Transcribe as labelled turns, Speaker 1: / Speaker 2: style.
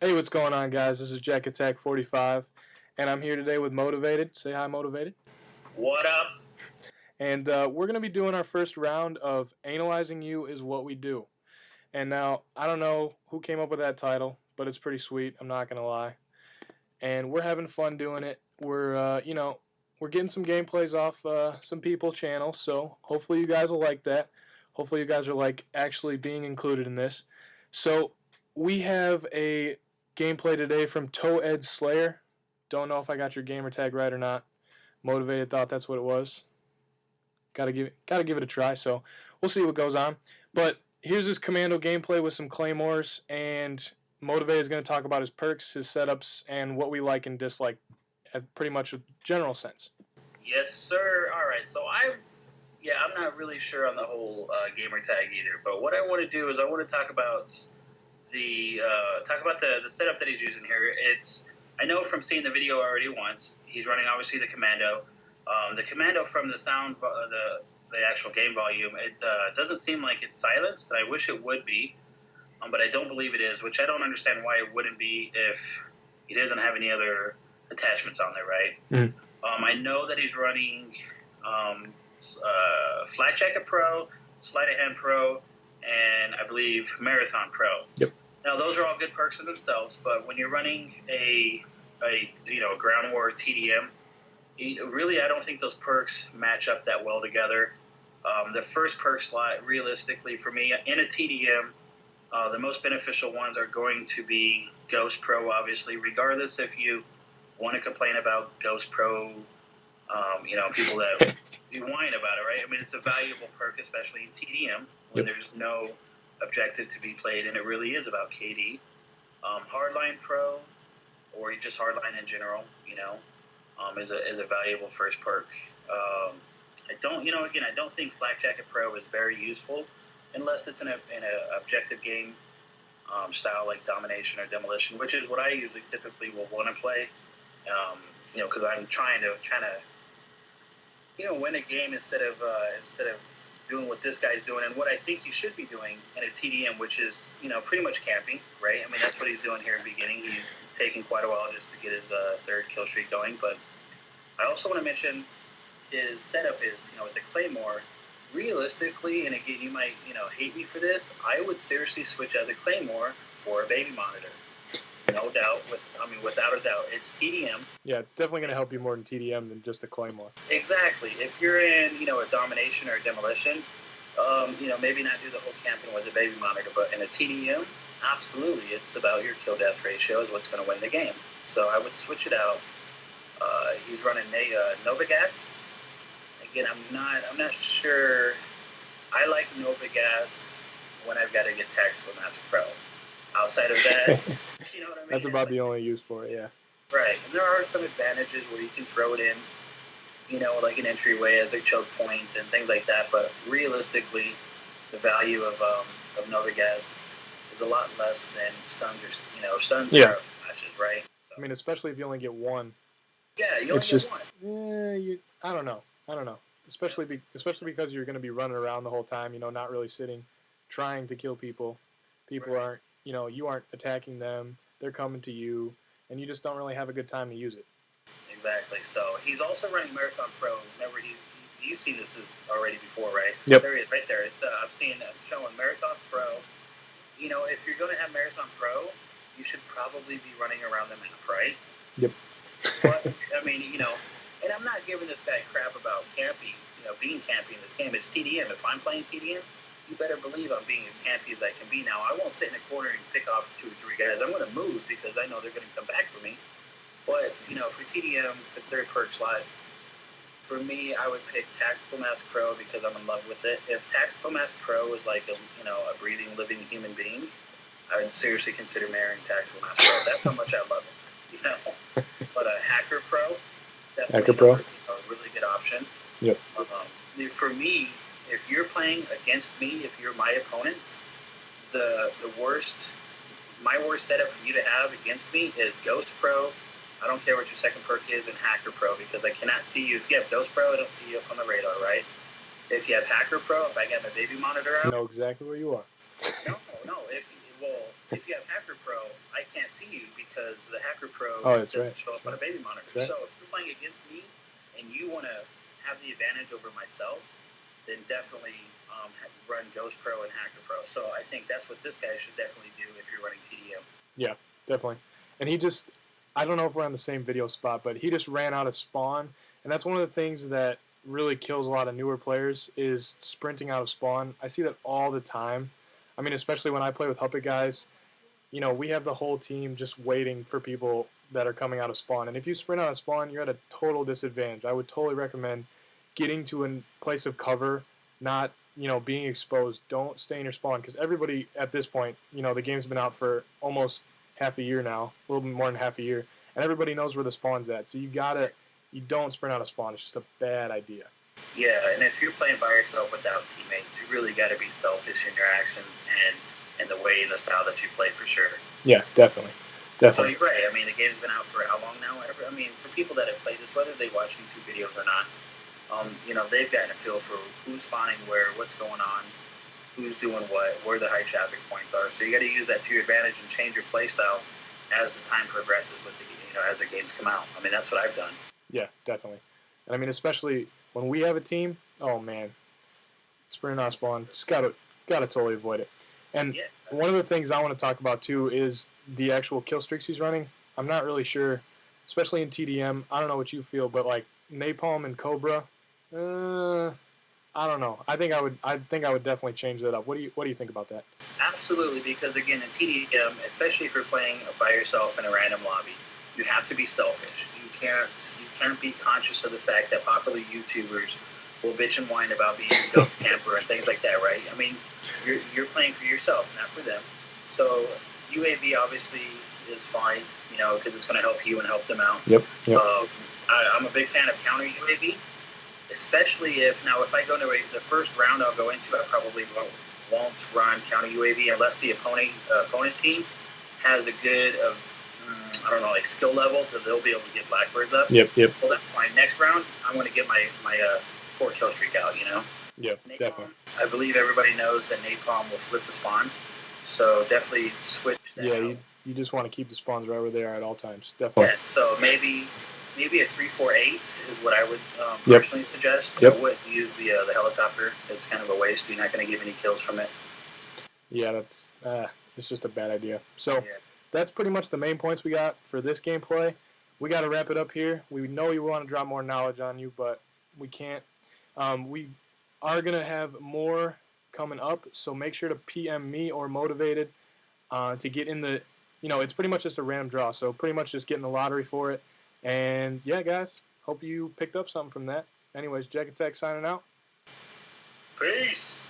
Speaker 1: Hey, what's going on, guys? This is Jack Attack 45, and I'm here today with Motivated. Say hi, Motivated.
Speaker 2: What up?
Speaker 1: And we're going to be doing our first round of Analyzing You is What We Do. And now, I don't know who came up with that title, but it's pretty sweet, I'm not going to lie. And we're having fun doing it. We're getting some gameplays off some people's channels, so hopefully you guys will like that. Hopefully you guys are like actually being included in this. So we have a gameplay today from Toe Ed Slayer. Don't know if I got your gamer tag right or not. Motivated thought that's what it was. Gotta give it a try. So we'll see what goes on. But here's his Commando gameplay with some claymores, and Motivated is going to talk about his perks, his setups, and what we like and dislike at pretty much a general sense.
Speaker 2: Yes, sir. All right. So I'm not really sure on the whole gamer tag either. But what I want to do is I want to talk about the setup that he's using here. I know from seeing the video already once. He's running obviously the Commando. The Commando from the sound, the actual game volume, it doesn't seem like it's silenced. I wish it would be, but I don't believe it is. Which I don't understand why it wouldn't be if he doesn't have any other attachments on there, right?
Speaker 1: Mm.
Speaker 2: I know that he's running Flat Jacket Pro, Sleight of Hand Pro, and I believe Marathon Pro.
Speaker 1: Yep.
Speaker 2: Now those are all good perks in themselves, but when you're running a ground war TDM, really I don't think those perks match up that well together. The first perk slot, realistically for me, in a TDM, the most beneficial ones are going to be Ghost Pro, obviously, regardless if you want to complain about Ghost Pro, people that you whine about it, right? I mean, it's a valuable perk, especially in TDM, when there's no objective to be played, and it really is about KD. Hardline Pro, or just Hardline in general, is a valuable first perk. I don't think Flak Jacket Pro is very useful unless it's in an objective game style like Domination or Demolition, which is what I usually typically will want to play. Because I'm trying to win a game instead of doing what this guy's doing and what I think you should be doing in a TDM, which is pretty much camping, right? I mean, that's what he's doing here in the beginning. He's taking quite a while just to get his third kill streak going. But I also want to mention his setup is with a Claymore. Realistically, and again, you might hate me for this, I would seriously switch out the Claymore for a baby monitor. No doubt, without a doubt, it's TDM.
Speaker 1: Yeah, it's definitely going to help you more in TDM than just a Claymore.
Speaker 2: Exactly. If you're in, a Domination or a Demolition, maybe not do the whole camping with a baby monitor, but in a TDM, absolutely, it's about your kill-death ratio is what's going to win the game. So I would switch it out. He's running Nova Gas. Again, I'm not sure. I like Nova Gas when I've got to get Tactical Mask Pro. Outside of that, you know what I mean?
Speaker 1: That's about the only use for it, yeah.
Speaker 2: Right. And there are some advantages where you can throw it in, like an entryway as a choke point and things like that. But realistically, the value of Nova Gas is a lot less than stuns or stuns are flashes, right? So,
Speaker 1: I mean, especially if you only get one.
Speaker 2: Yeah, you only get one.
Speaker 1: I don't know. Especially because you're going to be running around the whole time, not really sitting, trying to kill people. People aren't, you aren't attacking them. They're coming to you, and you just don't really have a good time to use it.
Speaker 2: Exactly. So he's also running Marathon Pro. Remember, you've seen this already before, right?
Speaker 1: Yep.
Speaker 2: There he is, right there. It's I'm showing Marathon Pro. If you're going to have Marathon Pro, you should probably be running around the map, right?
Speaker 1: Yep.
Speaker 2: But I mean, and I'm not giving this guy crap about campy, being campy in this game. It's TDM. If I'm playing TDM, you better believe I'm being as campy as I can be. Now, I won't sit in a corner and pick off 2 or 3 guys. I'm going to move because I know they're going to come back for me. But, for TDM, for third perk slot, for me, I would pick Tactical Mask Pro because I'm in love with it. If Tactical Mask Pro is like a breathing, living human being, I would seriously consider marrying Tactical Mask Pro. That's how much I love it. But a Hacker Pro, definitely a really good option.
Speaker 1: Yep.
Speaker 2: For me, if you're playing against me, if you're my opponent, my worst setup for you to have against me is Ghost Pro. I don't care what your second perk is, and Hacker Pro, because I cannot see you. If you have Ghost Pro, I don't see you up on the radar, right? If you have Hacker Pro, if I got my baby monitor out,
Speaker 1: I know exactly where you are.
Speaker 2: no. if you have Hacker Pro, I can't see you because the Hacker Pro
Speaker 1: doesn't
Speaker 2: show up on a baby monitor.
Speaker 1: Right.
Speaker 2: So if you're playing against me and you want to have the advantage over myself, then definitely run Ghost Pro and Hacker Pro. So I think that's what this guy should definitely do if you're running TDM.
Speaker 1: Yeah, definitely. And he just, I don't know if we're on the same video spot, but he just ran out of spawn. And that's one of the things that really kills a lot of newer players is sprinting out of spawn. I see that all the time. I mean, especially when I play with Huppet guys, you know, we have the whole team just waiting for people that are coming out of spawn. And if you sprint out of spawn, you're at a total disadvantage. I would totally recommend getting to a place of cover, not, you know, being exposed. Don't stay in your spawn because everybody at this point, you know, the game's been out for almost half a year now, a little bit more than half a year, and everybody knows where the spawn's at. So you don't sprint out of spawn. It's just a bad idea.
Speaker 2: Yeah, and if you're playing by yourself without teammates, you really got to be selfish in your actions and the way and the style that you play for sure.
Speaker 1: Yeah, definitely.
Speaker 2: So you're right. I mean, the game's been out for how long now? I mean, for people that have played this, whether they watch YouTube videos or not, you know, they've gotten a feel for who's spawning where, what's going on, who's doing what, where the high traffic points are. So you got to use that to your advantage and change your play style as the time progresses with the, you know, as the games come out. I mean, that's what I've done.
Speaker 1: Yeah, definitely. And I mean, especially when we have a team, oh man, sprint out spawn, just gotta totally avoid it. And one of the things I want to talk about too is the actual kill streaks he's running. I'm not really sure, especially in TDM. I don't know what you feel, but like Napalm and Cobra, I don't know. I think I would definitely change that up. What do you think about that?
Speaker 2: Absolutely, because again, in TDM, especially if you're playing by yourself in a random lobby, you have to be selfish. You can't be conscious of the fact that popular YouTubers will bitch and whine about being a dope camper and things like that, right? I mean, you're playing for yourself, not for them. So UAV obviously is fine, you know, because it's going to help you and help them out.
Speaker 1: Yep.
Speaker 2: I'm a big fan of counter UAV, especially if I go to the first round I'll go into, I probably won't run counter UAV unless the opponent team has a good I don't know, like skill level, so they'll be able to get blackbirds up.
Speaker 1: Yep.
Speaker 2: Well, that's fine. Next round, I'm going to get my 4 kill streak out. You know.
Speaker 1: Yep.
Speaker 2: Napalm,
Speaker 1: definitely.
Speaker 2: I believe everybody knows that Napalm will flip the spawn, so definitely switch that out.
Speaker 1: You just want to keep the spawns right where they are at all times. Definitely.
Speaker 2: Yeah. So maybe a 3-4-8 is what I would personally suggest.
Speaker 1: Yep.
Speaker 2: I wouldn't use the helicopter. It's kind of a waste. You're not going to get any kills from it.
Speaker 1: Yeah, that's it's just a bad idea. So that's pretty much the main points we got for this gameplay. We got to wrap it up here. We know we want to drop more knowledge on you, but we can't. We are going to have more coming up, so make sure to PM me or Motivated to get in the, you know, it's pretty much just a random draw, so pretty much just getting the lottery for it. And yeah, guys, hope you picked up something from that. Anyways, Jack Attack signing out.
Speaker 2: Peace.